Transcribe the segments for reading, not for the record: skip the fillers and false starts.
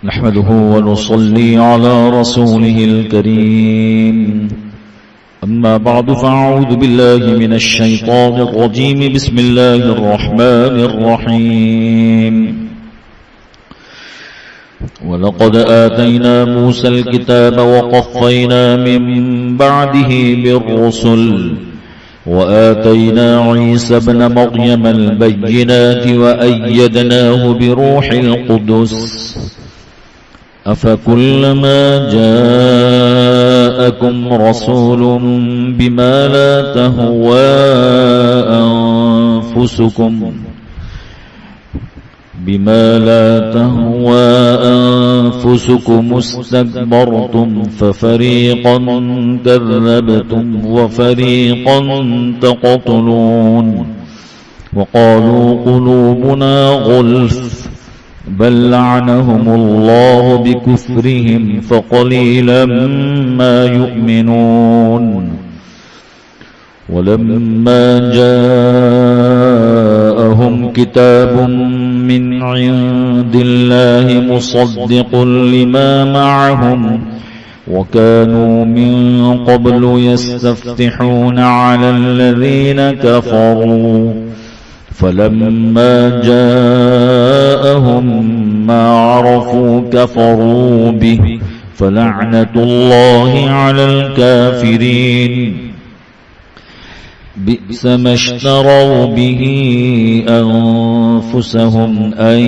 نحمده ونصلي على رسوله الكريم أما بعد فأعوذ بالله من الشيطان الرجيم بسم الله الرحمن الرحيم ولقد آتينا موسى الكتاب وقفينا من بعده بالرسل وآتينا عيسى ابن مريم البينات وأيدناه بروح القدس أفكلما جاءكم رسول بما لا تهوى أنفسكم استكبرتم ففريقا كذبتم وفريقا تقتلون وقالوا قلوبنا غلف بل لعنهم الله بكفرهم فقليلا ما يؤمنون ولما جاءهم كتاب من عند الله مصدق لما معهم وكانوا من قبل يستفتحون على الذين كفروا فلما جاءهم ما عرفوا كفروا به فلعنة الله على الكافرين بئس ما اشتروا به أنفسهم أن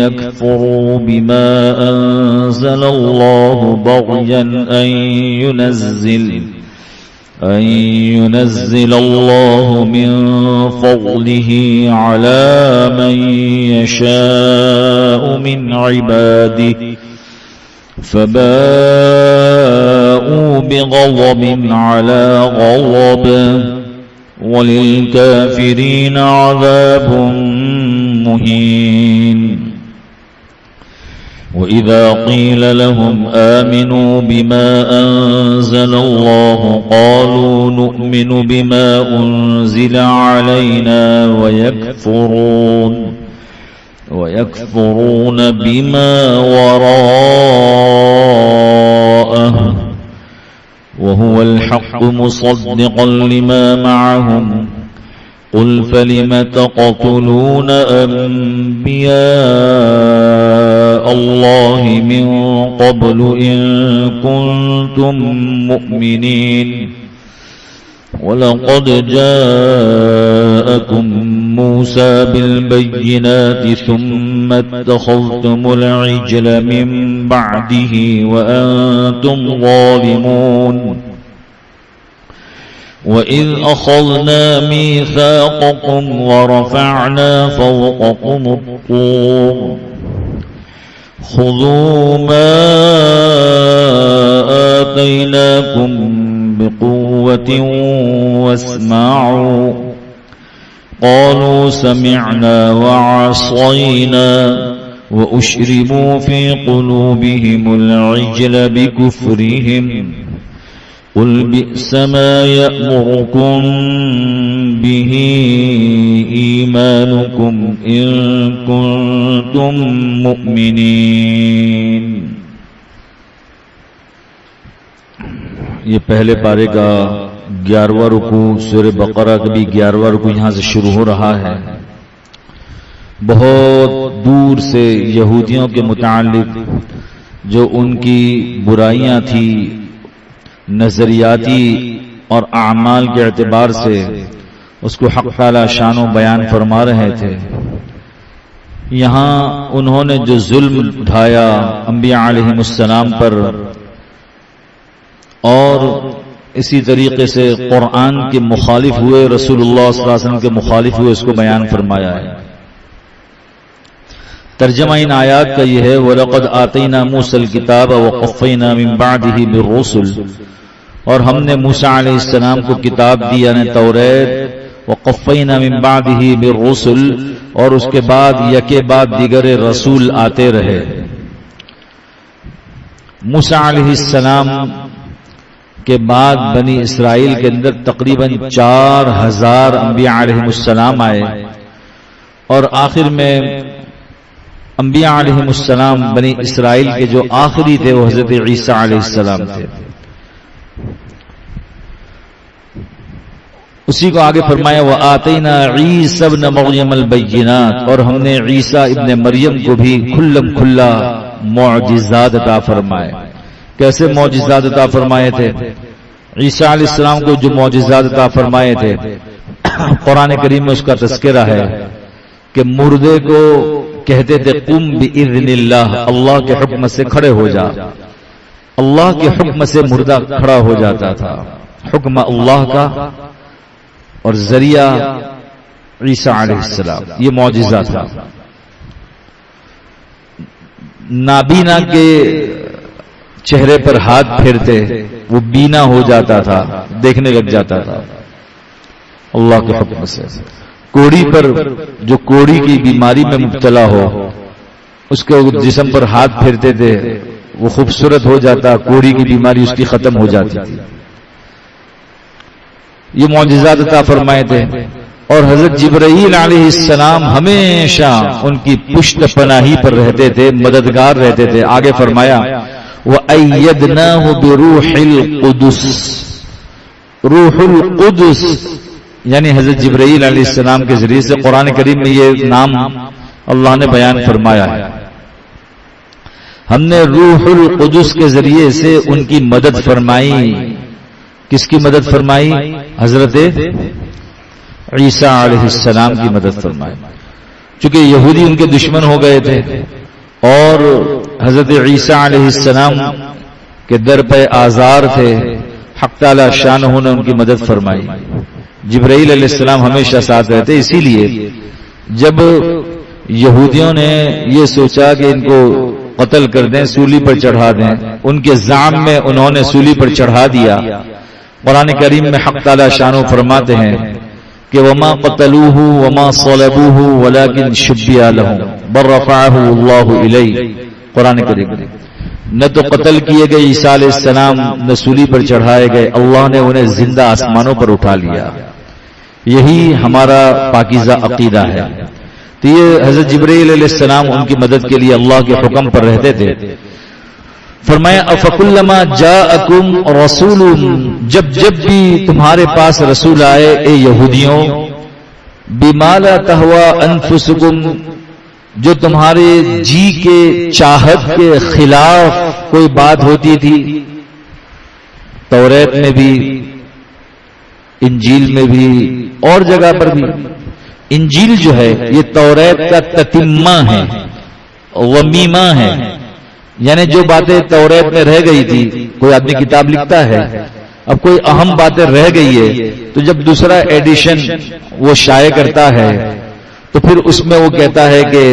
يكفروا بما أنزل الله بغيا أن ينزل الله من فضله على من يشاء من عباده فباءوا بغضب على غضب وللكافرين عذاب مهين وإذا قيل لهم آمنوا بما أنزل الله قالوا نؤمن بما أنزل علينا ويكفرون بما وراءه وهو الحق مصدقا لما معهم قل فلم تقتلون أنبياء الله من قبل إن كنتم مؤمنين ولقد جاءكم موسى بالبينات ثم اتخذتم العجل من بعده وأنتم ظالمون وإذ أخذنا ميثاقكم ورفعنا فوقكم الطور خذوا ما آتيناكم بقوة واسمعوا قالوا سمعنا وعصينا وأشربوا في قلوبهم العجل بكفرهم قل بئس ما يأمركم به إيمانكم إن كنتم مؤمنين. یہ پہلے پارے کا 11واں رکوع سورہ بقرہ کا بھی 11واں رکوع یہاں سے شروع ہو رہا ہے. بہت دور سے یہودیوں کے متعلق جو ان کی برائیاں تھی نظریاتی اور اعمال کے اعتبار سے اس کو حق تعالی شان و بیان فرما رہے تھے. یہاں انہوں نے جو ظلم اٹھایا انبیاء علیہ السلام پر اور اسی طریقے سے قرآن کے مخالف ہوئے رسول اللہ صلی اللہ علیہ وسلم کے مخالف ہوئے اس کو بیان فرمایا ہے. ترجمہ ان آیات کا یہ ہے وَلَقَدْ آتَيْنَا مُوسَى الْكِتَابَ وَقَفَّيْنَا مِن بَعْدِهِ بِالرُّسُلِ اور ہم نے موسیٰ علیہ السلام کو کتاب دی یعنی توریت وَقَفَّيْنَا مِن بَعْدِهِ بِالرُّسُلِ اور اس کے بعد یکے بعد دیگر رسول آتے رہے. موسیٰ علیہ السلام کے بعد بنی اسرائیل کے اندر تقریباً 4000 انبیاء علیہ السلام آئے اور آخر میں انبیاء علیہ السلام بنی اسرائیل کے جو آخری تھے وہ حضرت عیسیٰ علیہ السلام تھے. اسی کو آگے فرمایا وَآتَيْنَا عِيسَى ابْنَ مَرْيَمَ الْبَيِّنَاتِ، اور ہم نے عیسیٰ ابن مریم کو بھی کھلم کھلا معجزات عطا فرمائے. کیسے معجزات عطا فرمائے تھے؟ عیسیٰ علیہ السلام کو جو معجزات عطا فرمائے تھے قرآن کریم میں اس کا تذکرہ ہے کہ مردے کو کہتے تھے قم بإذن اللہ، اللہ کے حکم سے کھڑے ہو جا. اللہ کے حکم سے مردہ کھڑا ہو جاتا تھا، حکم اللہ کا اور ذریعہ عیسیٰ علیہ السلام. یہ معجزہ تھا. نابینا کے چہرے پر ہاتھ پھیرتے وہ بینا ہو جاتا تھا، دیکھنے لگ جاتا تھا اللہ کے حکم سے. کوڑی پر جو کوڑی کی بیماری میں مبتلا ہو اس کے جسم پر ہاتھ پھیرتے تھے وہ خوبصورت ہو جاتا، کوڑی کی بیماری اس کی ختم ہو جاتی تھی. یہ معجزات عطا فرمائے تھے. اور حضرت جبرائیل علیہ السلام ہمیشہ ان کی پشت پناہی پر رہتے تھے، مددگار رہتے تھے. آگے فرمایا وَأَيَّدْنَاهُ بِرُوحِ الْقُدُسِ، روح القدس یعنی حضرت جبرائیل علیہ السلام کے ذریعے سے قرآن کریم میں یہ نام اللہ نے بیان فرمایا ہے. ہم نے روح القدس کے ذریعے سے ان کی مدد فرمائی. کس کی مدد فرمائی؟ حضرت عیسیٰ علیہ السلام کی مدد فرمائی. چونکہ یہودی ان کے دشمن ہو گئے تھے اور حضرت عیسیٰ علیہ السلام کے در پہ آزار تھے، حق تعالی شانہ نے ان کی مدد فرمائی. جبرائیل علیہ السلام ہمیشہ ساتھ رہتے. اسی لیے جب یہودیوں نے یہ سوچا کہ ان کو قتل کر دیں، سولی پر چڑھا دیں، ان کے زعم میں انہوں نے سولی پر چڑھا دیا. قرآن کریم میں حق تعالی شانہ فرماتے ہیں کہ وما قتلوه وما صلبوه ولكن شبه لهم بل رفعه الله الیہ. قرآن کریم نہ تو قتل کیے گئے عیسیٰ علیہ السلام، نہ سولی پر چڑھائے گئے، اللہ نے انہیں زندہ آسمانوں پر اٹھا لیا. یہی ہمارا پاکیزہ عقیدہ ہے. تو یہ حضرت جبرائیل علیہ السلام ان کی مدد کے لیے اللہ کے حکم پر رہتے تھے. فرمایا افکلما جاءکم رسول، جب بھی تمہارے پاس رسول آئے اے یہودیوں، بما لا تہوی انفسکم، جو تمہارے جی کے چاہت کے خلاف کوئی بات ہوتی تھی. توریت میں بھی، انجیل میں بھی، اور جگہ پر بھی. انجیل جو ہے یہ توریت کا تتمہ ہے، ومیمہ ہے. یعنی جو باتیں توریت میں رہ گئی تھی، کوئی آدمی کتاب لکھتا ہے، اب کوئی اہم باتیں رہ گئی ہے تو جب دوسرا ایڈیشن وہ شائع کرتا ہے تو پھر اس میں وہ کہتا ہے کہ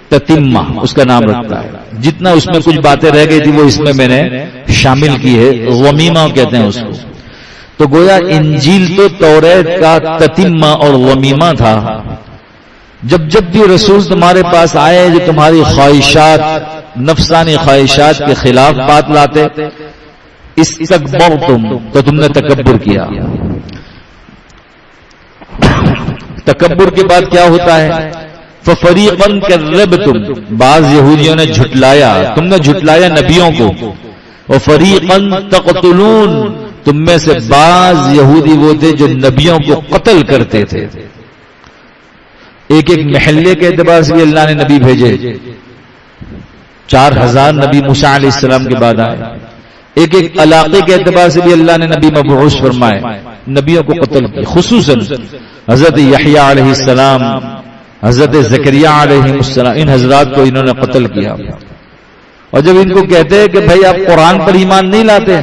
تتمہ اس کا نام رکھتا ہے. جتنا اس میں کچھ باتیں رہ گئی تھی وہ اس میں نے شامل کی ہے، ومیمہ کہتے ہیں اس کو. تو گویا انجیل تو توریت کا تتمہ اور ومیمہ تھا. جب بھی رسول تمہارے پاس آئے جو تمہاری خواہشات، نفسانی خواہشات کے خلاف بات لاتے، استکبرتم، تو تم نے تکبر کیا. تکبر کے بعد کیا ہوتا ہے؟ فَفَرِيقًا كَذَّبْتُمْ، بعض یہودیوں نے جھٹلایا، تم نے جھٹلایا نبیوں کو. وَفَرِيقًا تَقْتُلُونَ، تم میں سے بعض یہودی وہ تھے جو نبیوں کو قتل کرتے تھے. ایک محلے کے اعتبار سے بھی اللہ نے نبی بھیجے. 4000 نبی موسیٰ علیہ السلام کے بعد آئے. ایک علاقے کے اعتبار سے بھی اللہ نے نبی مبعوث فرمائے، نبیوں کو قتل کی. خصوصاً حضرت یحییٰ علیہ السلام، حضرت زکریا علیہ السلام، ان حضرات کو انہوں نے قتل کیا. اور جب ان کو کہتے ہیں کہ بھائی آپ قرآن پر ایمان نہیں لاتے،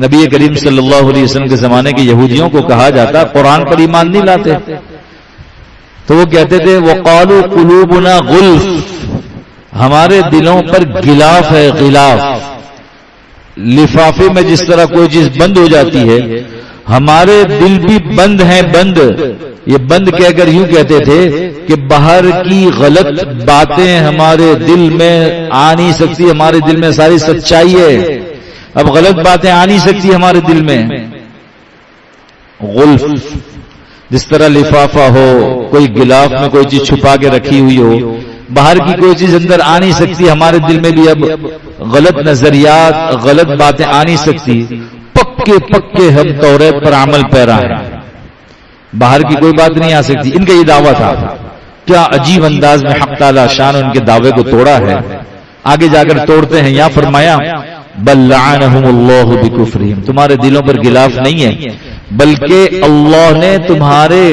نبی کریم صلی اللہ علیہ وسلم کے زمانے کے یہودیوں کو کہا جاتا قرآن پر ایمان نہیں لاتے، تو وہ کہتے تھے وَقَالُوا قُلُوبُنَا غُلْفٌ، ہمارے دلوں پر غلاف ہے. غلاف لفافے میں جس طرح کوئی چیز بند ہو جاتی ہے، ہمارے دل بھی بند ہیں. بند، یہ بند کہہ کر یوں کہتے تھے کہ باہر کی غلط باتیں ہمارے دل میں آ نہیں سکتی، ہمارے دل میں ساری سچائی ہے، اب غلط باتیں آ نہیں سکتی ہمارے دل میں. غلف جس طرح لفافہ ہو، کوئی غلاف میں کوئی چیز چھپا کے رکھی ہوئی ہو، باہر کی کوئی چیز اندر آ نہیں سکتی. ہمارے دل میں بھی اب غلط نظریات، غلط باتیں آ نہیں سکتی. پکے ہم توریت پر عمل پیرا ہیں، باہر کی کوئی بات نہیں آ سکتی. ان کا یہ دعویٰ تھا. کیا عجیب انداز میں حق تعالی شان ان کے دعوے کو توڑا ہے. آگے جا کر توڑتے ہیں. یا فرمایا بل لعنہم اللہ بکفرہم، تمہارے دلوں پر غلاف نہیں ہے بلکہ اللہ نے تمہارے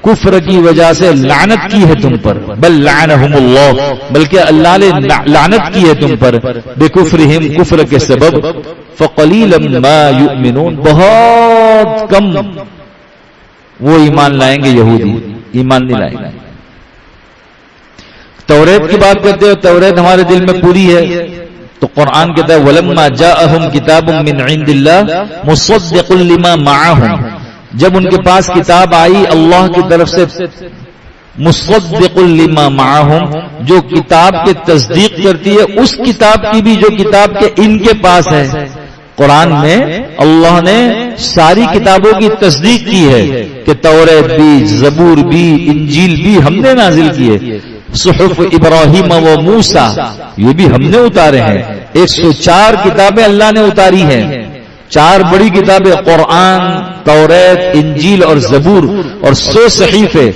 کفر کی وجہ سے لعنت کی ہے تم پر. بل لعنہم اللہ، بلکہ اللہ نے لعنت کی ہے تم پر بکفرہم، کفر کے سبب. فقلیلا ما یؤمنون، بہت کم وہ ایمان لائیں گے. یہودی ایمان نہیں لائیں گے. توریت کی بات کرتے ہو، توریت ہمارے دل میں پوری ہے تو قرآن کہتا ہے وَلَمَّا جَاءَهُمْ كِتَابٌ مِّنْ عِندِ اللَّهِ مُصَدِّقٌ لِمَا مَعَهُمْ، جب ان کے پاس کتاب آئی اللہ کی طرف سے مُصَدِّقٌ لِمَا مَعَهُمْ، جو کتاب کے تصدیق کرتی ہے اس کتاب کی بھی جو کتاب کے ان کے پاس ہے. قرآن میں اللہ نے ساری کتابوں کی تصدیق کی ہے کہ توریت بھی، زبور بھی، انجیل بھی ہم نے نازل کی ہے. صحف ابراہیم و موسیٰ یہ بھی ہم نے اتارے ہیں. 104 کتابیں اللہ نے اتاری ہیں. 4 بڑی کتابیں قرآن، توریت، انجیل اور زبور، اور 100 صحیفے.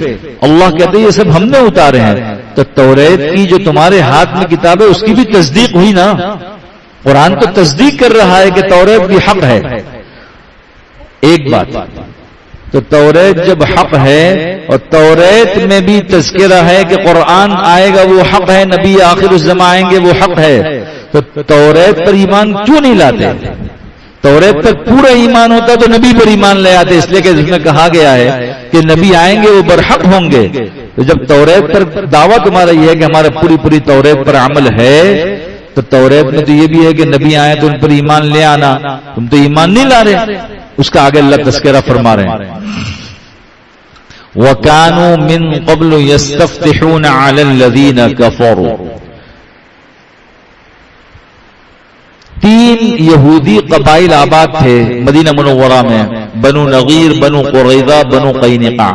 اللہ کہتے ہیں یہ سب ہم نے اتارے ہیں. تو توریت کی جو تمہارے ہاتھ میں کتاب ہے اس کی بھی تصدیق ہوئی نا. قرآن تو تصدیق کر رہا ہے کہ توریت بھی حق ہے. ایک بات تو توریت جب حق ہے اور توریت میں بھی تذکرہ ہے کہ قرآن آئے گا وہ حق ہے، نبی آخر الزمان آئیں گے وہ حق ہے، تو توریت پر ایمان کیوں نہیں لاتے؟ توریت پر پورا ایمان ہوتا تو نبی پر ایمان لے آتے. اس لیے کہ جس میں کہا گیا ہے کہ نبی آئیں گے وہ برحق ہوں گے. تو جب توریت پر دعویٰ تمہارا یہ ہے کہ ہمارا پوری توریت پر عمل ہے، تو توریت میں تو یہ بھی ہے کہ نبی آئے تو ان پر ایمان لے آنا. تم تو ایمان نہیں لا رہے. اس کا آگے اللہ تذکرہ فرما رہے ہیں وَكَانُوا مِن قَبْلُ يَسْتَفْتِحُونَ عَلَى الَّذِينَ كَفَرُوا. 3 یہودی قبائل آباد تھے مدینہ منورہ میں، بنو نغیر، بنو قریظہ، بنو قینقاع.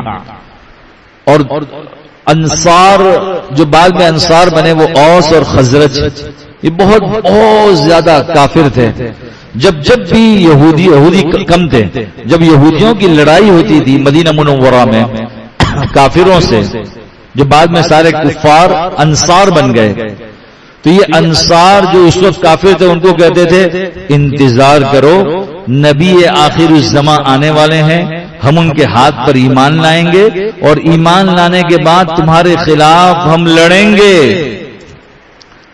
اور انصار جو بعد میں انصار بنے وہ اوس اور خزرج، یہ بہت زیادہ کافر تھے. جب بھی یہودی کم تھے، جب یہودیوں کی لڑائی ہوتی تھی مدینہ منورہ میں کافروں سے، جو بعد میں سارے کفار انصار بن گئے، تو یہ انصار جو اس وقت کافر تھے ان کو کہتے تھے انتظار کرو، نبی آخر الزمان آنے والے ہیں، ہم ان کے ہاتھ پر ایمان لائیں گے اور ایمان لانے کے بعد تمہارے خلاف ہم لڑیں گے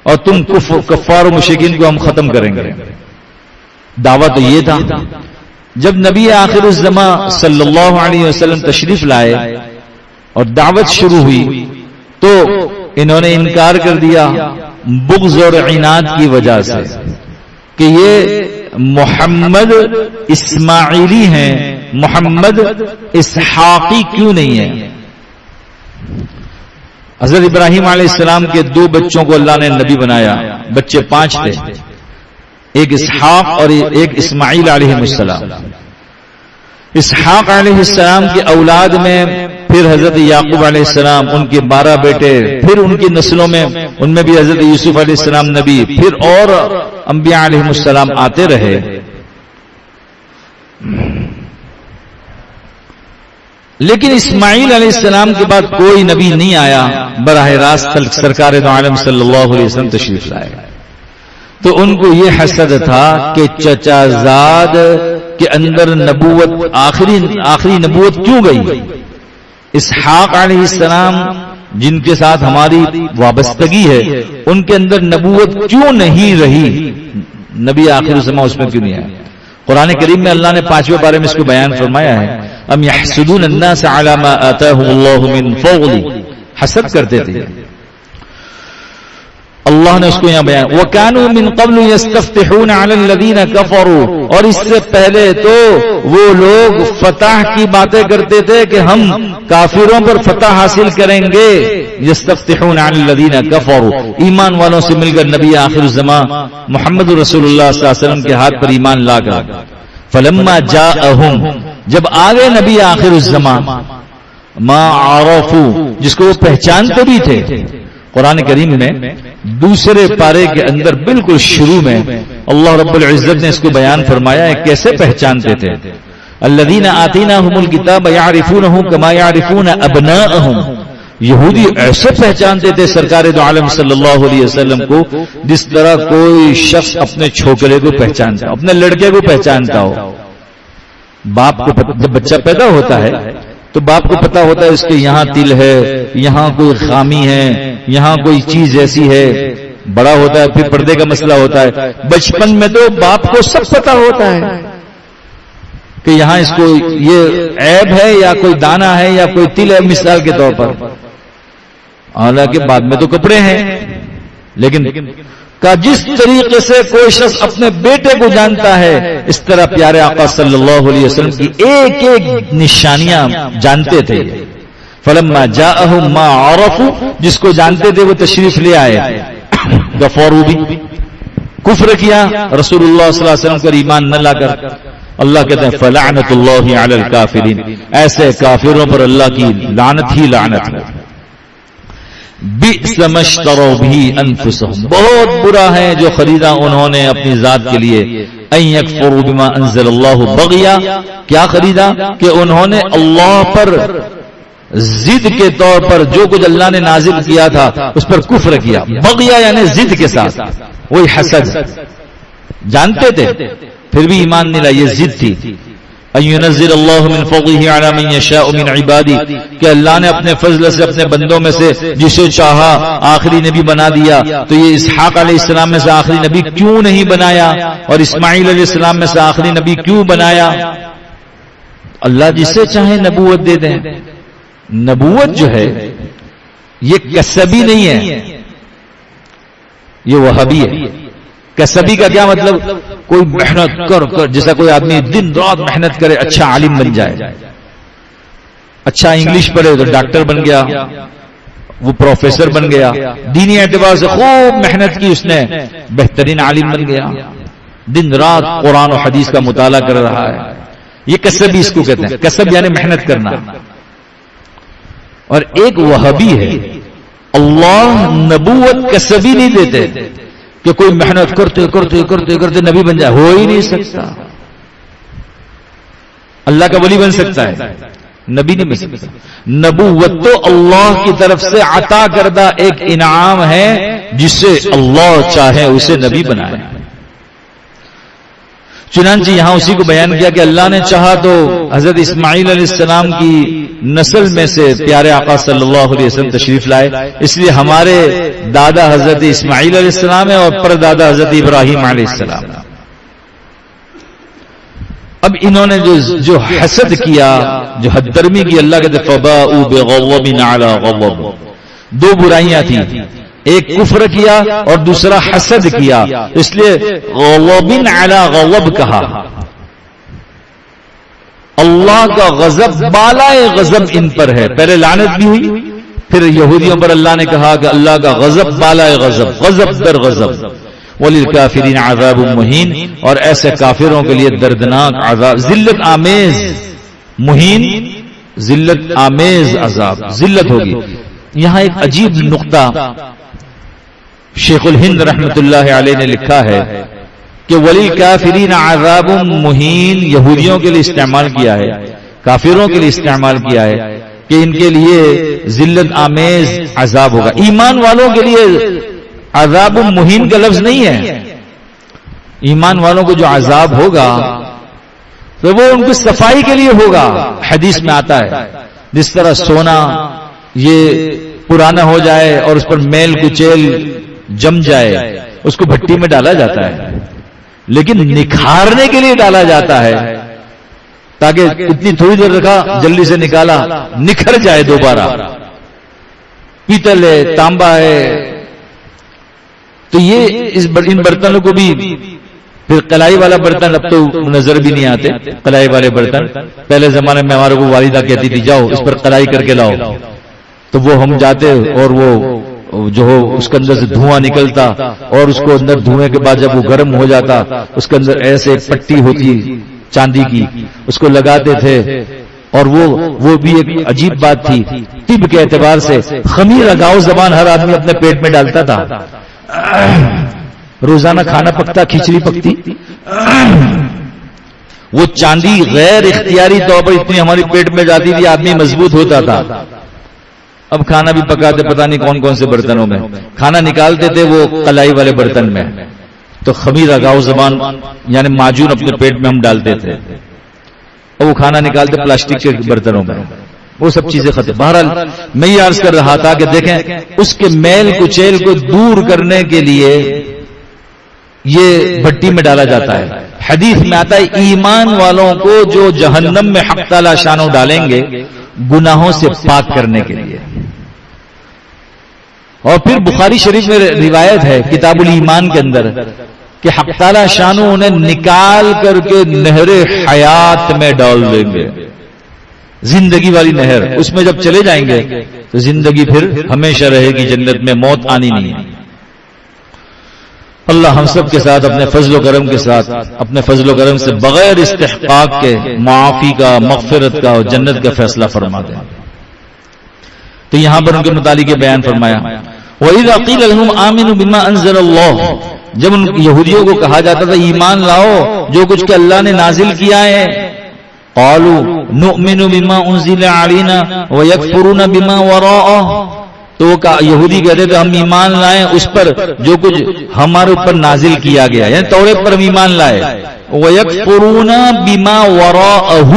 اور تم کفار و مشرکین کو ہم ختم کریں گے. دعویٰ تو یہ تھا. جب نبی آخر الزمان صلی اللہ علیہ وسلم تشریف لائے اور دعوت شروع ہوئی تو انہوں نے انکار کر دیا بغض اور عناد کی وجہ سے کہ یہ محمد اسماعیلی ہیں، محمد اسحاقی کیوں نہیں ہے. حضرت ابراہیم علیہ السلام کے 2 بچوں کو اللہ نے نبی بنایا. بچے 5 تھے، ایک اسحاق اور ایک اسماعیل علیہ السلام. اسحاق علیہ السلام کی اولاد میں پھر حضرت یعقوب علیہ السلام، ان کے 12 بیٹے، پھر ان کی نسلوں میں ان میں بھی حضرت یوسف علیہ السلام نبی، پھر اور انبیاء علیہ السلام آتے رہے. لیکن اسماعیل علیہ السلام کے بعد کوئی نبی نہیں آیا. براہ راست سرکار دو عالم صلی اللہ علیہ وسلم تشریف لائے. تو ان کو یہ حسد تھا کہ چچا زاد کے اندر نبوت آخری نبوت کیوں گئی. اسحاق علیہ السلام جن کے ساتھ ہماری وابستگی ہے ان کے اندر نبوت کیوں نہیں رہی، نبی آخر الزمان اس میں کیوں نہیں آیا. قرآن کریم میں اللہ نے 5ویں پارے میں اس کو بیان فرمایا ہے ام یحسدون الناس علی ما آتاهم اللہ من فضل. حسد کرتے تھے. اللہ نے اس کو یہاں بیان وَكَانُوا مِن قَبْلُ يَسْتَفْتِحُونَ عَلَى الَّذِينَ كَفَرُوا. اور اس سے پہلے تو وہ لوگ فتح کی باتیں کرتے تھے کہ ہم کافروں پر فتح حاصل کریں گے. يَسْتَفْتِحُونَ عَلَى الَّذِينَ كَفَرُوا، ایمان والوں سے مل کر نبی آخر الزمان محمد رسول اللہ صلی اللہ علیہ وسلم کے ہاتھ پر ایمان لا کر. فَلَمَّا جَاءَهُمْ، جب آگے نبی آخر الزمان ما عرفوا، جس کو وہ پہچانتے بھی تھے، قرآن کریم میں دوسرے پارے کے اندر بالکل شروع میں اللہ رب العزت نے اس کو بیان فرمایا ہے کیسے پہچانتے تھے. الذین آتیناہم الکتاب یعرفونہ کما یعرفون ابناءہم. یہودی ایسے پہچانتے تھے سرکار دو عالم صلی اللہ علیہ وسلم کو جس طرح کوئی شخص اپنے چھوکرے کو پہچانتا ہو, اپنے لڑکے کو پہچانتا ہو. باپ کو جب بچہ پیدا ہوتا ہے تو باپ کو پتا ہوتا ہے اس کے یہاں تل ہے, یہاں کوئی خامی ہے, یہاں کوئی چیز ایسی ہے. بڑا ہوتا ہے پھر پردے کا مسئلہ ہوتا ہے. بچپن میں تو باپ کو سب پتا ہوتا ہے کہ یہاں اس کو یہ عیب ہے یا کوئی دانا ہے یا کوئی تل ہے مثال کے طور پر. حالانکہ بعد میں تو کپڑے ہیں, لیکن جس طریقے سے کوئی شخص اپنے بیٹے کو جانتا ہے اس طرح پیارے آقا صلی اللہ علیہ وسلم کی ایک ایک نشانیاں جانتے تھے. فلما جاءہم ما عرفوا, جس کو جانتے تھے وہ تشریف لے آئے. کفروا بھی, کفر کیا رسول اللہ صلی اللہ علیہ وسلم پر ایمان نہ لا کر. اللہ کہتے ہیں فلعنت اللہ علی الکافرین, ایسے کافروں پر اللہ کی لعنت ہی لعنت ہے. بئس ما اشتروا به انفسهم, بہت برا ہے جو خریدا انہوں نے اپنی ذات کے لیے. ان یکفروا بما انزل اللہ بغیا, کیا خریدا کہ انہوں نے اللہ پر ضد کے طور پر جو کچھ اللہ نے نازل کیا تھا اس پر کفر کیا. بغیا یعنی ضد کے ساتھ, وہی حسد. جانتے تھے پھر بھی ایمان نہیں لائے, یہ ضد تھی. ان ينزل اللہ من فضلہ علی من یشاء من عبادی, کہ اللہ نے اپنے فضل سے اپنے بندوں میں سے جسے چاہا آخری نبی بنا دیا. تو یہ اسحاق علیہ السلام میں سے آخری نبی کیوں نہیں بنایا, اور اسماعیل علیہ السلام میں سے آخری نبی کیوں بنایا؟ اللہ جسے چاہے نبوت دے دیں. نبوت جو ہے یہ کسبی نہیں ہے, یہ وہابی ہے. کسبی کا کیا مطلب؟ کوئی محنت کر جیسا کوئی آدمی دن رات محنت کرے اچھا عالم بن جائے, اچھا انگلش پڑھے تو ڈاکٹر بن گیا, وہ پروفیسر بن گیا. دینی اعتبار سے خوب محنت کی اس نے, بہترین عالم بن گیا, دن رات قرآن و حدیث کا مطالعہ کر رہا ہے. یہ کسبی اس کو کہتے ہیں. کسب یعنی محنت کرنا. اور ایک وہابی ہے, اللہ نبوت کسبی نہیں دیتے کہ کوئی محنت کرتے کرتے کرتے کرتے نبی بن جائے. ہو ہی نہیں سکتا. اللہ کا ولی بن سکتا ہے, نبی نہیں بن سکتا. نبوت تو اللہ کی طرف سے عطا کردہ ایک انعام ہے, جسے اللہ چاہے اسے نبی بنائے. چنانچہ یہاں اسی کو بیان کیا کہ اللہ نے چاہا تو حضرت اسماعیل علیہ السلام کی نسل میں سے پیارے آقا صلی اللہ علیہ وسلم تشریف لائے. اس لیے ہمارے دادا حضرت اسماعیل علیہ السلام ہے اور پردادا حضرت ابراہیم علیہ السلام. اب انہوں نے جو حسد کیا, جو حد درمی کی, اللہ کہتے فباؤوا بغضب علی غضب. دو برائیاں تھیں, ایک کفر کیا اور دوسرا حسد کیا, اس لیے غضب علی غضب کہا. اللہ کا غضب بالائے غضب ان پر ہے. پہلے لعنت بھی ہوئی, پھر یہودیوں پر اللہ نے کہا کہ اللہ کا غضب بالائے غضب, غضب در غضب. وللکافرین عذاب مہین, اور ایسے کافروں کے لیے دردناک عذاب, ذلت آمیز. مہین ذلت آمیز عذاب, ذلت ہوگی. یہاں ایک عجیب نقطہ شیخ الہند رحمت اللہ علیہ نے لکھا ہے کہ وللکافرین عذاب مہین یہودیوں کے لیے استعمال کیا ہے, کافروں کے لیے استعمال کیا ہے کہ ان کے لیے ذلت آمیز عذاب ہوگا. ایمان والوں کے لیے عذاب مہین کا لفظ نہیں ہے. ایمان والوں کو جو عذاب ہوگا تو وہ ان کی صفائی کے لیے ہوگا. حدیث میں آتا ہے جس طرح سونا یہ پرانا ہو جائے اور اس پر میل کچیل جم جائے, اس کو بھٹی میں ڈالا جاتا ہے, لیکن نکھارنے کے لیے ڈالا جاتا ہے تاکہ اتنی تھوڑی دیر رکھا جلدی سے نکالا نکھر جائے دوبارہ. پیتل ہے, تانبا ہے, تو یہ ان برتنوں کو بھی پھر کلائی والا برتن اب تو نظر بھی نہیں آتے. کلائی والے برتن پہلے زمانے میں ہمارے کو والدہ کہتی تھی جاؤ اس پر کلائی کر کے لاؤ, تو وہ ہم جاتے اور وہ جو ہو اس کے اندر سے دھواں نکلتا, اور اس کو اندر دھوئیں کے بعد جب وہ گرم ہو جاتا اس کے اندر ایسے ایک پٹی ہوتی چاندی کی, اس کو لگاتے تھے اور وہ بھی ایک عجیب بات تھی طب کے اعتبار سے، خمیر اگاؤ زبان ہر آدمی اپنے پیٹ میں ڈالتا تھا، روزانہ کھانا پکتا، کھچڑی پکتی، وہ چاندی غیر اختیاری طور پر اتنی ہماری پیٹ میں جاتی تھی، آدمی مضبوط ہوتا تھا۔ اب کھانا بھی پکاتے پتہ نہیں کون کون سے برتنوں میں، کھانا نکالتے تھے وہ کلائی والے برتن میں، تو خمیر اگاؤ زبان یعنی معجون اپنے پیٹ میں ہم ڈالتے تھے، اور وہ کھانا نکالتے پلاسٹک کے برتنوں میں، وہ سب چیزیں ختم۔ بہرحال میں یہ عرض کر رہا تھا کہ دیکھیں اس کے میل کچیل کو دور کرنے کے لیے یہ بھٹی میں ڈالا جاتا ہے۔ حدیث میں آتا ہے ایمان والوں کو جو جہنم میں حق تعالی شانوں ڈالیں گے گناہوں سے پاک کرنے کے لیے۔ اور پھر بخاری شریف میں روایت ہے کتاب الایمان کے اندر کہ حق تعالی شانوں انہیں نکال کر کے نہر حیات میں ڈال دیں گے، زندگی والی نہر، اس میں جب چلے جائیں گے تو زندگی پھر ہمیشہ رہے گی، جنت میں موت آنی نہیں ہے۔ اللہ ہم سب کے ساتھ اپنے فضل و کرم کے ساتھ، اپنے فضل و کرم سے بغیر استحقاق کے معافی کا، مغفرت کا اور جنت کا فیصلہ فرما دیں۔ تو یہاں پر ان کے متعلق بیان فرمایا وَإِذَا قِيلَ لَهُمْ آمِنُوا بِمَا أَنزَلَ اللَّهُ، جب ان یہودیوں کو کہا جاتا تھا ایمان لاؤ جو کچھ کہ اللہ نے نازل کیا ہے، قَالُوا نُؤْمِنُ بِمَا أُنزِلَ عَلَيْنَا وَيَكْفُرُونَ بِمَا وَرَاءَهُ، تو یہودی کہتے تھے ہم ایمان لائیں اس پر جو کچھ ہمارے اوپر نازل کیا گیا، یعنی توریت پر ہم ایمان لائے، وَيَكْفُرُونَ بِمَا وَرَاءَهُ،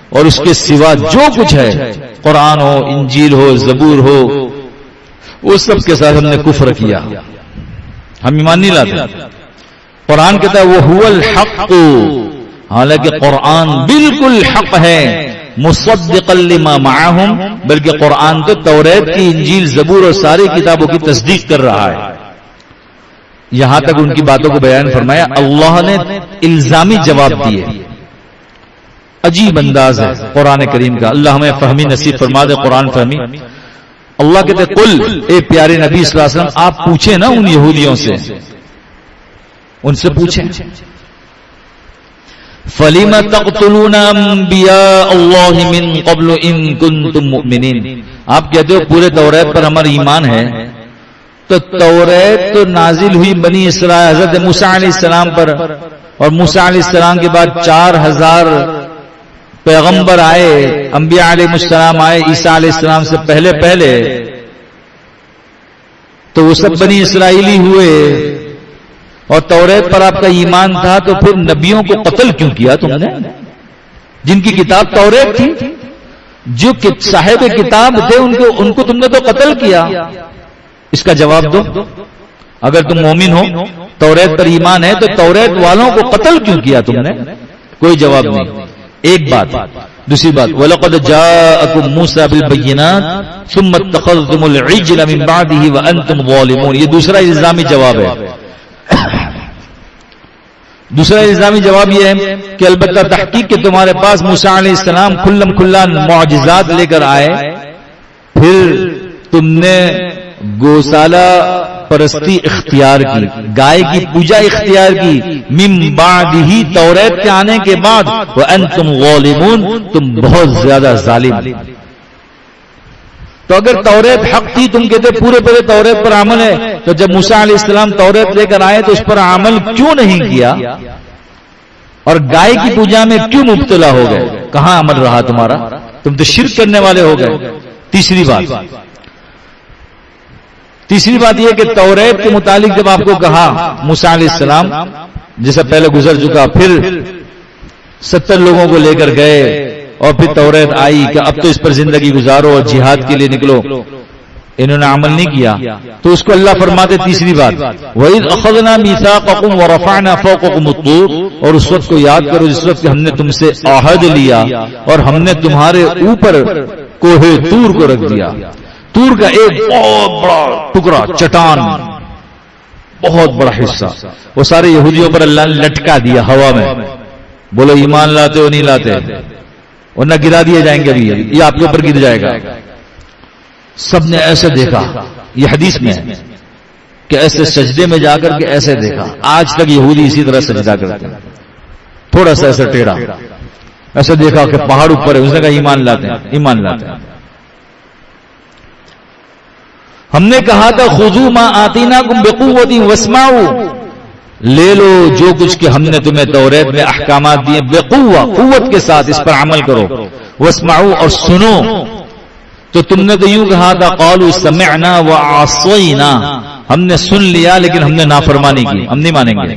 اور اس کے سوا جو کچھ ہے قرآن ہو، انجیل ہو، زبور ہو، وہ سب کے ساتھ ہم نے کفر کیا، ہم ایمان نہیں لاتے۔ قرآن کہتا ہے وہ هو الحق، حالانکہ قرآن بالکل حق ہے، مصدقا لما معہم، بلکہ قرآن تو توریت کی، انجیل، زبور اور ساری کتابوں کی تصدیق کر رہا ہے۔ یہاں تک ان کی باتوں کو بیان فرمایا، اللہ نے الزامی جواب دیے۔ عجیب انداز ہے قرآن کریم کا، اللہ ہمیں فہمی نصیب فرما دے، قرآن فہمی۔ اللہ کہتے قل، اے پیارے نبی صلی اللہ علیہ وسلم آپ پوچھیں نا ان یہودیوں سے، ان سے پوچھیں فَلِمَ تَقْتُلُونَ أَنْبِيَاءَ اللَّهِ مِنْ قَبْلُ إِن كُنتُم مُؤْمِنِينَ، آپ کہتے ہو پورے توریت پر ہمارا ایمان ہے، تو توریت تو نازل ہوئی بنی اسرائیل حضرت موسیٰ علیہ السلام پر، اور موسیٰ علیہ السلام کے بعد 4000 پیغمبر آئے، انبیاء علیہ السلام آئے عیسیٰ علیہ السلام سے پہلے، تو وہ سب بنی اسرائیلی ہوئے، اور توریت پر آپ کا ایمان تھا، تو پھر نبیوں کو قتل کیوں کیا تم نے، جن کی کتاب توریت تھی، جو صاحب کتاب تھے ان کو تم نے تو قتل کیا۔ اس کا جواب دو، اگر تم مومن ہو، توریت پر ایمان ہے، تو توریت والوں کو قتل کیوں کیا تم نے؟ کوئی جواب نہیں۔ ایک بات، دوسری بات وَلَقَدْ جَاءَكُمْ مُوسَىٰ بِالْبَيِّنَاتِ ثُمَّ اتَّخَذْتُمُ الْعِجْلَ مِن بَعْدِهِ وَأَنْتُمْ ظَالِمُونَ، یہ دوسرا الزامی جواب ہے۔ دوسرا الزامی جواب یہ ہے کہ البتہ تحقیق کہ تمہارے پاس موسیٰ علیہ السلام کھلم کھلا معجزات لے کر آئے، پھر تم نے گوشالہ پرستی اختیار کی، گائے کی پوجا اختیار کی، من بعدہ توریت کے آنے کے بعد، وانتم ظالمون، تم بہت زیادہ ظالم۔ تو اگر توریت حق تھی، تم کہتے پورے توریت پر عمل ہے، تو جب موسیٰ علیہ السلام توریت لے کر آئے تو اس پر عمل کیوں نہیں کیا، اور گائے کی پوجا میں کیوں مبتلا ہو گئے؟ کہاں عمل رہا تمہارا؟ تم تو شرک کرنے والے ہو گئے۔ تیسری بات یہ کہ توریت کے متعلق جب آپ کو کہا موسیٰ علیہ السلام، جیسا پہلے گزر چکا، پھر 70 لوگوں کو لے کر گئے، اور پھر توریت آئی کہ اب تو اس پر زندگی گزارو اور جہاد کے لیے نکلو، انہوں نے عمل نہیں کیا، تو اس کو اللہ فرماتے تیسری بات وَإِذْ أَخَذْنَا مِيثَاقَكُمْ وَرَفَعْنَا فَوْقَكُمُ الطُّورَ، اور اس وقت کو یاد کرو جس وقت ہم نے تم سے عہد لیا اور ہم نے تمہارے اوپر کوہ طور کو رکھ دیا۔ طور کا ایک بہت بڑا ٹکڑا، چٹان، بہت بڑا حصہ، وہ سارے یہودیوں پر اللہ نے لٹکا دیا ہوا میں۔ بولو ایمان لاتے ہو نہیں لاتے؟ ورنہ گرا دیے جائیں گے، ابھی یہ آپ کے اوپر گر جائے گا۔ سب نے ایسے دیکھا، یہ حدیث میں ہے کہ ایسے سجدے میں جا کر کے ایسے دیکھا۔ آج تک یہودی اسی طرح سجدہ کرتے ہیں، تھوڑا سا ایسا ٹیڑھا، ایسا دیکھا کہ پہاڑ اوپر ہے، اس نے کہا ایمان لاتے ہیں، ایمان لاتے ہیں۔ ہم نے کہا تھا خذوا ما آتیناکم بقوۃ واسمعوا، لے لو جو کچھ کہ ہم نے تمہیں توریت میں احکامات دیے، بقوہ، قوت کے ساتھ اس پر عمل کرو، واسمعوا، اور سنو۔ تو تم نے تو یوں کہا تھا قالوا سمعنا وعصینا، ہم نے سن لیا لیکن ہم نے نافرمانی کی، ہم نہیں مانیں گے۔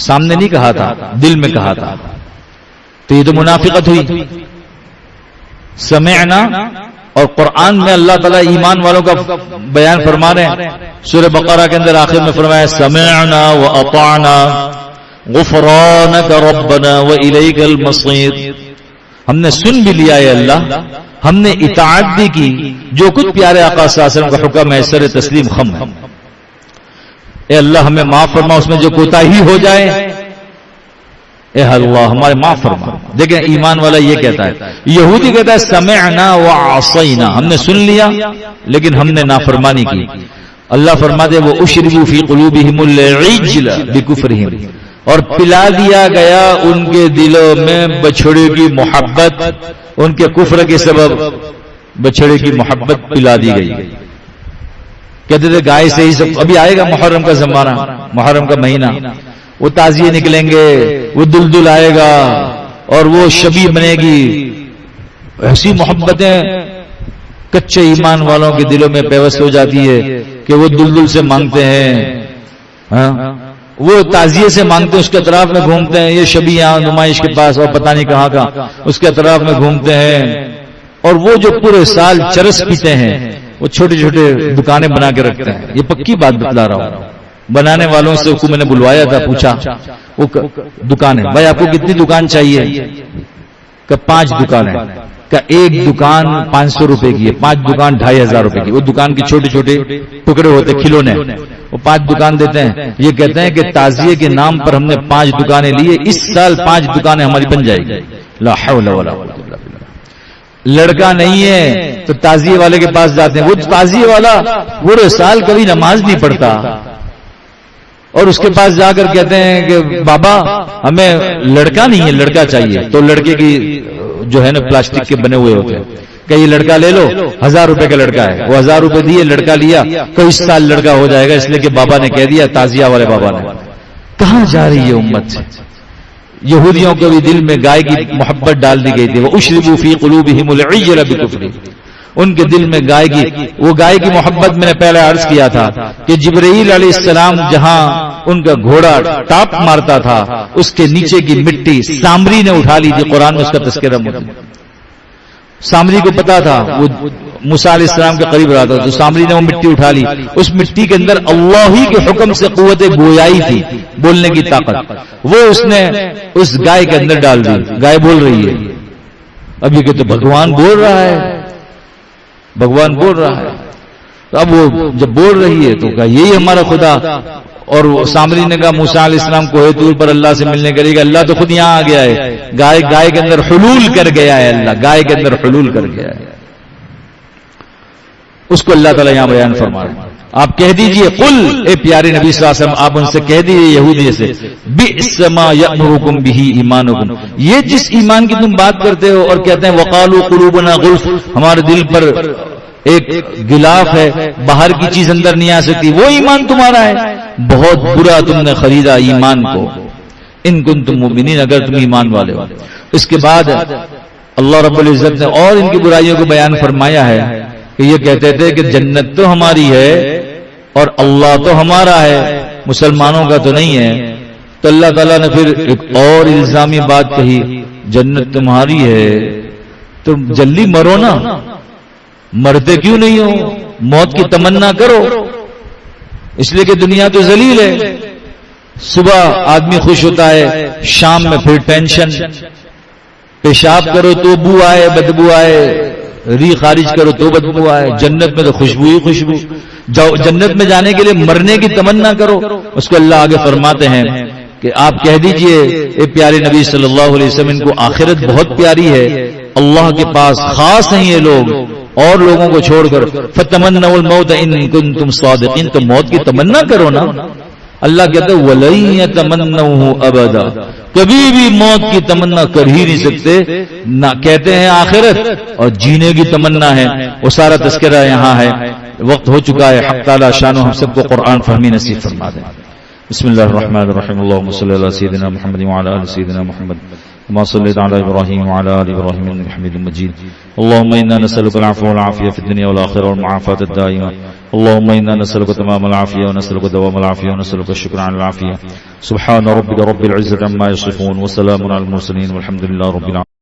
سامنے نہیں کہا تھا، دل میں کہا تھا، تو یہ تو منافقت ہوئی۔ سمعنا، اور قرآن میں اللہ تعالیٰ ایمان والوں کا بیان فرما رہے ہیں، سورہ بقرہ کے اندر آخر میں فرمایا سمعنا واطعنا غفرانک ربنا والیک المصیر، ہم نے سن بھی لیا ہے اللہ، ہم نے اطاعت بھی کی، جو کچھ پیارے آقا صلی اللہ علیہ وسلم کا حکم ہے سر تسلیم خم ہے۔ اے اللہ ہمیں معاف فرما، اس میں جو کوتاہی ہو جائے اے اللہ ہمارے معاف فرما۔ دیکھیں ایمان والا یہ کہتا ہے، یہودی کہتا ہے سمعنا وعصینا، ہم نے سن لیا لیکن ہم نے نافرمانی کی۔ اللہ فرماتے وہ اشربوا فی قلوبہم العجل بکفرہم، اور پلا دیا گیا ان کے دلوں میں بچھڑے کی محبت، ان کے کفر کے سبب بچھڑے کی محبت پلا دی گئی۔ کہتے تھے گائے سے ہی سب، ابھی آئے گا محرم کا زمانہ، محرم کا مہینہ، وہ تازیے نکلیں گے، وہ دلدل آئے گا اور وہ شبی بنے گی، ایسی محبتیں کچے ایمان والوں کے دلوں میں پیوست ہو جاتی ہے کہ وہ دلدل سے مانگتے ہیں، وہ تعزیے سے مانگتے ہیں، اس کے اطراف میں گھومتے ہیں، یہ شبی یہاں نمائش کے پاس اور پتہ نہیں کہاں کا اس کے اطراف میں گھومتے ہیں، اور وہ جو پورے سال چرس پیتے ہیں وہ چھوٹے چھوٹے دکانیں بنا کے رکھتے ہیں۔ یہ پکی بات بتلا رہا ہوں، بنانے والوں سے میں نے بلوایا تھا، پوچھا وہ دکان ہے، بھائی آپ کو کتنی دکان چاہیے؟ کہ 5 دکانیں، کہ ایک دکان 500 روپے کی ہے، 5 دکان 2500 روپے کی، وہ دکان کے چھوٹے چھوٹے ٹکڑے ہوتے کھلونے، وہ 5 دکان دیتے ہیں۔ یہ کہتے ہیں کہ تعزیے کے نام پر ہم نے 5 دکانیں لی، اس سال 5 دکانیں ہماری بن جائے گی۔ لا حول ولا قوت الا باللہ۔ لڑکا نہیں ہے تو تعزیے والے کے پاس جاتے ہیں، وہ تعزیے والا پورے سال کبھی نماز نہیں پڑھتا، اور اس کے پاس جا کر کہتے ہیں کہ بابا ہمیں لڑکا نہیں ہے، لڑکا چاہیے، تو لڑکے کی جو ہے نا پلاسٹک کے بنے ہوئے ہوتے ہیں، کہ یہ لڑکا لے لو، 1000 روپے کا لڑکا ہے، وہ 1000 روپے دیے، لڑکا لیا، تو اس سال لڑکا ہو جائے گا، اس لیے کہ بابا نے کہہ دیا، تعزیہ والے بابا نے۔ کہاں جا رہی ہے امت؟ یہودیوں کے بھی دل میں گائے کی محبت ڈال دی گئی تھی، وہ اشربوا فی قلوبہم العجل بکفرہم، ان کے دل میں گائے کی محبت میں نے پہلے عرض کیا تھا کہ جبرائیل علیہ السلام جہاں ان کا گھوڑا ٹاپ مارتا تھا، اس کے نیچے کی مٹی سامری نے اٹھا لی تھی، قرآن میں اس کا تذکرہ موجود ہے۔ سامری کو پتا تھا وہ موسیٰ علیہ السلام کے قریب رہا تھا، تو سامری نے وہ مٹی اٹھا لی، اس مٹی کے اندر اللہ ہی کے حکم سے قوت گویائی تھی، بولنے کی طاقت، وہ اس نے اس گائے کے اندر ڈال دی، گائے بول رہی ہے۔ اب یہ کہتے بھگوان بول رہا ہے، بھگوان بول رہا ہے، تو اب وہ جب بول رہی ہے تو کہا یہی ہمارا خدا، اور سامری نے کہا موسیٰ علیہ السلام کوہ طور پر اللہ سے ملنے کرے گا، اللہ تو خود یہاں آ گیا ہے، گائے کے اندر حلول کر گیا ہے، اللہ گائے کے اندر حلول کر گیا ہے، اس کو اللہ تعالیٰ یہاں بیان فرما رہے ہیں۔ آپ کہہ دیجئے قل، اے پیارے نبی صلی اللہ علیہ وسلم آپ ان سے کہہ دیجئے یہودی سے، بئس ما یأمرکم بہ ایمانکم، یہ جس ایمان کی تم بات کرتے ہو اور کہتے ہیں وقالوا قلوبنا غلف، ہمارے دل پر ایک غلاف ہے، باہر کی چیز اندر نہیں آ سکتی، وہ ایمان تمہارا ہے، بہت برا تم نے خریدا ایمان کو، ان کنتم مؤمنین، اگر تم ایمان والے ہو۔ اس کے بعد اللہ رب العزت نے اور ان کی برائیوں کو بیان فرمایا ہے کہ یہ کہتے تھے کہ جنت تو ہماری ہے اور اللہ تو ہمارا ہے، مسلمانوں کا تو نہیں ہے، تو اللہ تعالیٰ نے پھر ایک اور الزامی بات کہی، جنت تمہاری ہے تو جلدی مرو نا، مرتے کیوں نہیں ہو، موت کی تمنا کرو، اس لیے کہ دنیا تو ذلیل ہے، صبح آدمی خوش ہوتا ہے، شام میں پھر ٹینشن، پیشاب کرو تو بو آئے، بدبو آئے، ری خارج کرو تو بدبو آئے، جنت میں تو خوشبو ہی خوشبو، جنت میں جانے کے لیے مرنے کی تمنا کرو۔ اس کو اللہ آگے فرماتے ہیں کہ آپ کہہ دیجئے اے پیارے نبی صلی اللہ علیہ وسلم، ان کو آخرت بہت پیاری ہے، اللہ کے پاس خاص ہیں یہ لوگ اور لوگوں کو چھوڑ کر، فتمنوا الموت ان کنتم صادقین، تو موت کی تمنا کرو نا۔ اللہ کہتا ہے وَلَن يَتَمَنَّوْهُ أَبَدًا، کبھی بھی موت کی تمنا کر ہی نہیں سکتے، نہ کہتے ہیں آخرت اور جینے کی تمنا ہے، وہ سارا تذکرہ یہاں ہے۔ وقت ہو چکا ہے، حق تعالی شانو ہم سب کو قرآن فہمی نصیب فرما دیں۔ بسم اللہ الرحمن الرحیم، اللهم صل علی سیدنا محمد وعلى آل سیدنا محمد كما صليت على ابراهيم وعلى آل ابراهيم انك حميد مجيد، اللهم انا نسألك العفو والعافية في الدنيا والآخرة والمعافاة الدائمة، اللهم انا نسألك تمام العافية ونسألك دوام العافية ونسألك الشكر على العافية، سبحان ربك رب العزة عما يصفون وسلام على المرسلين والحمد لله رب العالمين۔